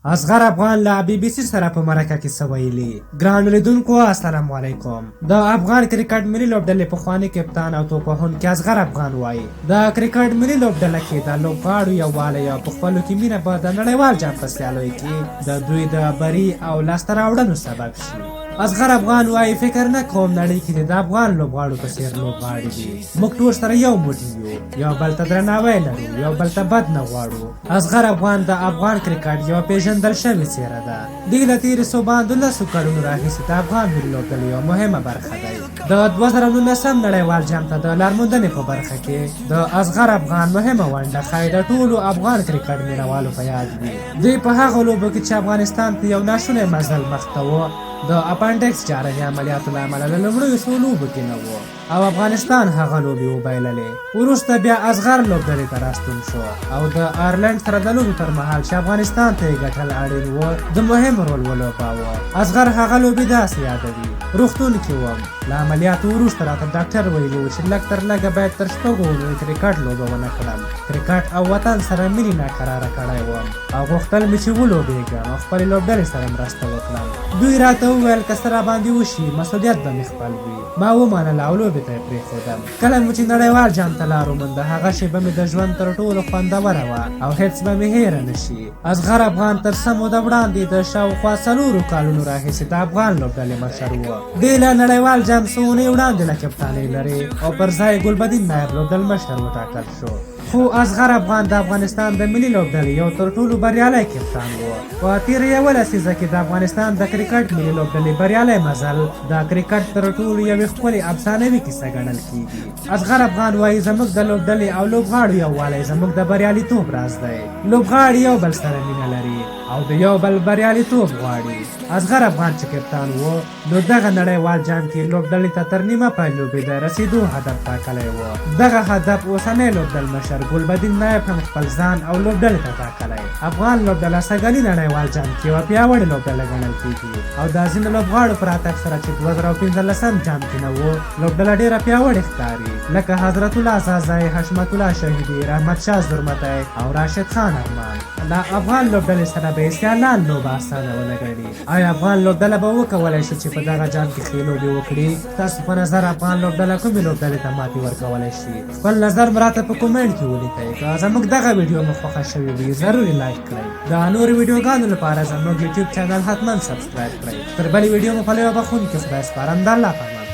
اصغر افغان له بي بي سي سره په مرکه کې څه ویلي. ګرانو لیدونکو السلام علیکم. د افغان کرکټ ملي لوبډلې پخواني کپتان او توپوهونکی اصغر افغان وایي د کرکټ ملي لوبډله کې د لوبغاړو یووالی او په خپلو کې مینه به د نړیوال جام په سیالیو کې د دوی د بري او لاسته راوړنو سبب شي. اصغر افغان وایي فکر نه کوم نړۍ کې د افغان لوبغاړو په څېر لوبغاړي دي. موږ ټول سره یو موټی یو، یو بل ته درناوی لرو، یو بل ته بد نه غواړو. اصغر افغان د افغان کرکټ یوه پیژندل شوې څېره ده. دوی له تېرې څو 15 کلونو راهیسې د افغان ملي لوبډلې یوه مهمه برخه دی. د 2019 نړیوال جام ته د لارموندنې په برخه کې د اصغر افغان مهمه ونډه ښایي د ټولو افغان کرکټ مینوالو په یاد وي. دوی په هغو لوبو کې چې افغانستان ته یو ناشونی مزل مخ ته و د اپانډکس جراحي عملیاتو له امله له لومړیو څو لوبو کې نه و او افغانستان هغه لوبې وبایللې. وروسته بیا اصغر لوبډلې ته راستون شو او د آیرلنډ سره د لوبو پر مهال چې افغانستان ته یې ګټل اړین و د مهم رول ولوباوه. اصغر هغه لوبې داسې یادوي: روغتون کې وم، له عملیاتو وروسته راته ډاکټر ویلي و چې لږ تر لږه باید تر 6 اونیو کرکټ لوبه ونه کړم. کرکټ او وطن سره مینې ناقراره کړی وم او غوښتل مې چې ولوبېږم او خپلې لوبډلې سره مرسته وکړم. دوی راته وویل که څه راباندې وشي مسؤلیت به مې خپل وي. ما ومنله او لوبې ته یې پرېښودم. کله مو چې نړیوال جام ته لار ومونده هغه شېبه مې د ژوند تر ټولو خوندوره وه او هېڅ به مې هېره نه شي. اصغر افغان تر څه موده وړاندې د شاوخوا 4 کالونو راهیسې د افغان لوبډلې مشر و. دی له نړیوال جام څو اونۍ وړاندې له کپتانۍ لرې او پر ځای ګلبدین نایب لوبډل مشر وټاکل شو. خو اصغر افغان د افغانستان د ملي لوبډلې یو تر ټولو بریالی کپتان و. په تېره یوه لسیزه کې د افغانستان د کرکټ ملي لوبډلې بریالی مزل د کرکټ تر ټولو یوې ښکلې افسانوي کیسه ګڼل کېږي. اصغر افغان وایي زموږ د لوبډلې او لوبغاړو یووالی زموږ د بریالیتوب راز دی. لوبغاړي یو بل سره مینه لري او د یو بل بریالیتوب غواړي. اصغر افغان چې کپتان و نو دغه نړیوال جام کې لوبډلې ته تر نیمه پای لوبې د رسېدو هدف ټاکلی و. دغه هدف اوسنی لوبډل مشر ګلبدین نایب هم خپل ځان او لوبډلې ته ټاکلی. افغان لوبډله سږلي نړیوال جام کې یوه پیاوړې لوبډله ګڼل کېږي او د ځینو لوبغاړو په راتګ سره چې 2015 جام کې نه و لوبډله ډېره پیاوړې ښکاري، لکه حضرت الله زازی، حشمت الله شهیدي، رحمت شاه زرمتی او راشد خان ارمان. له افغان لوبډلې سره به یې سیالان لوبه اسانه ونه ګڼي. آیا افغان لوبډله به وکولی شي چې په دغه جام کې ښې لوبې وکړي؟ تاسو په نظر افغان لوبډله کومې لوبډلې ته ماتې ورکولی شي؟ خپل نظر مو راته په کومنټ کې ولیکئ. که زموږ دغه ویډیو مو خوښه شوې وي ضروري لایک کړئ. د نورو ویډیوګانو لپاره زموږ یوټیوب چینل حتما سبسکرایب کړئ. تر بلې ویډیو مو په لیوه بخښونکي خدای سپارم. د الله په امان.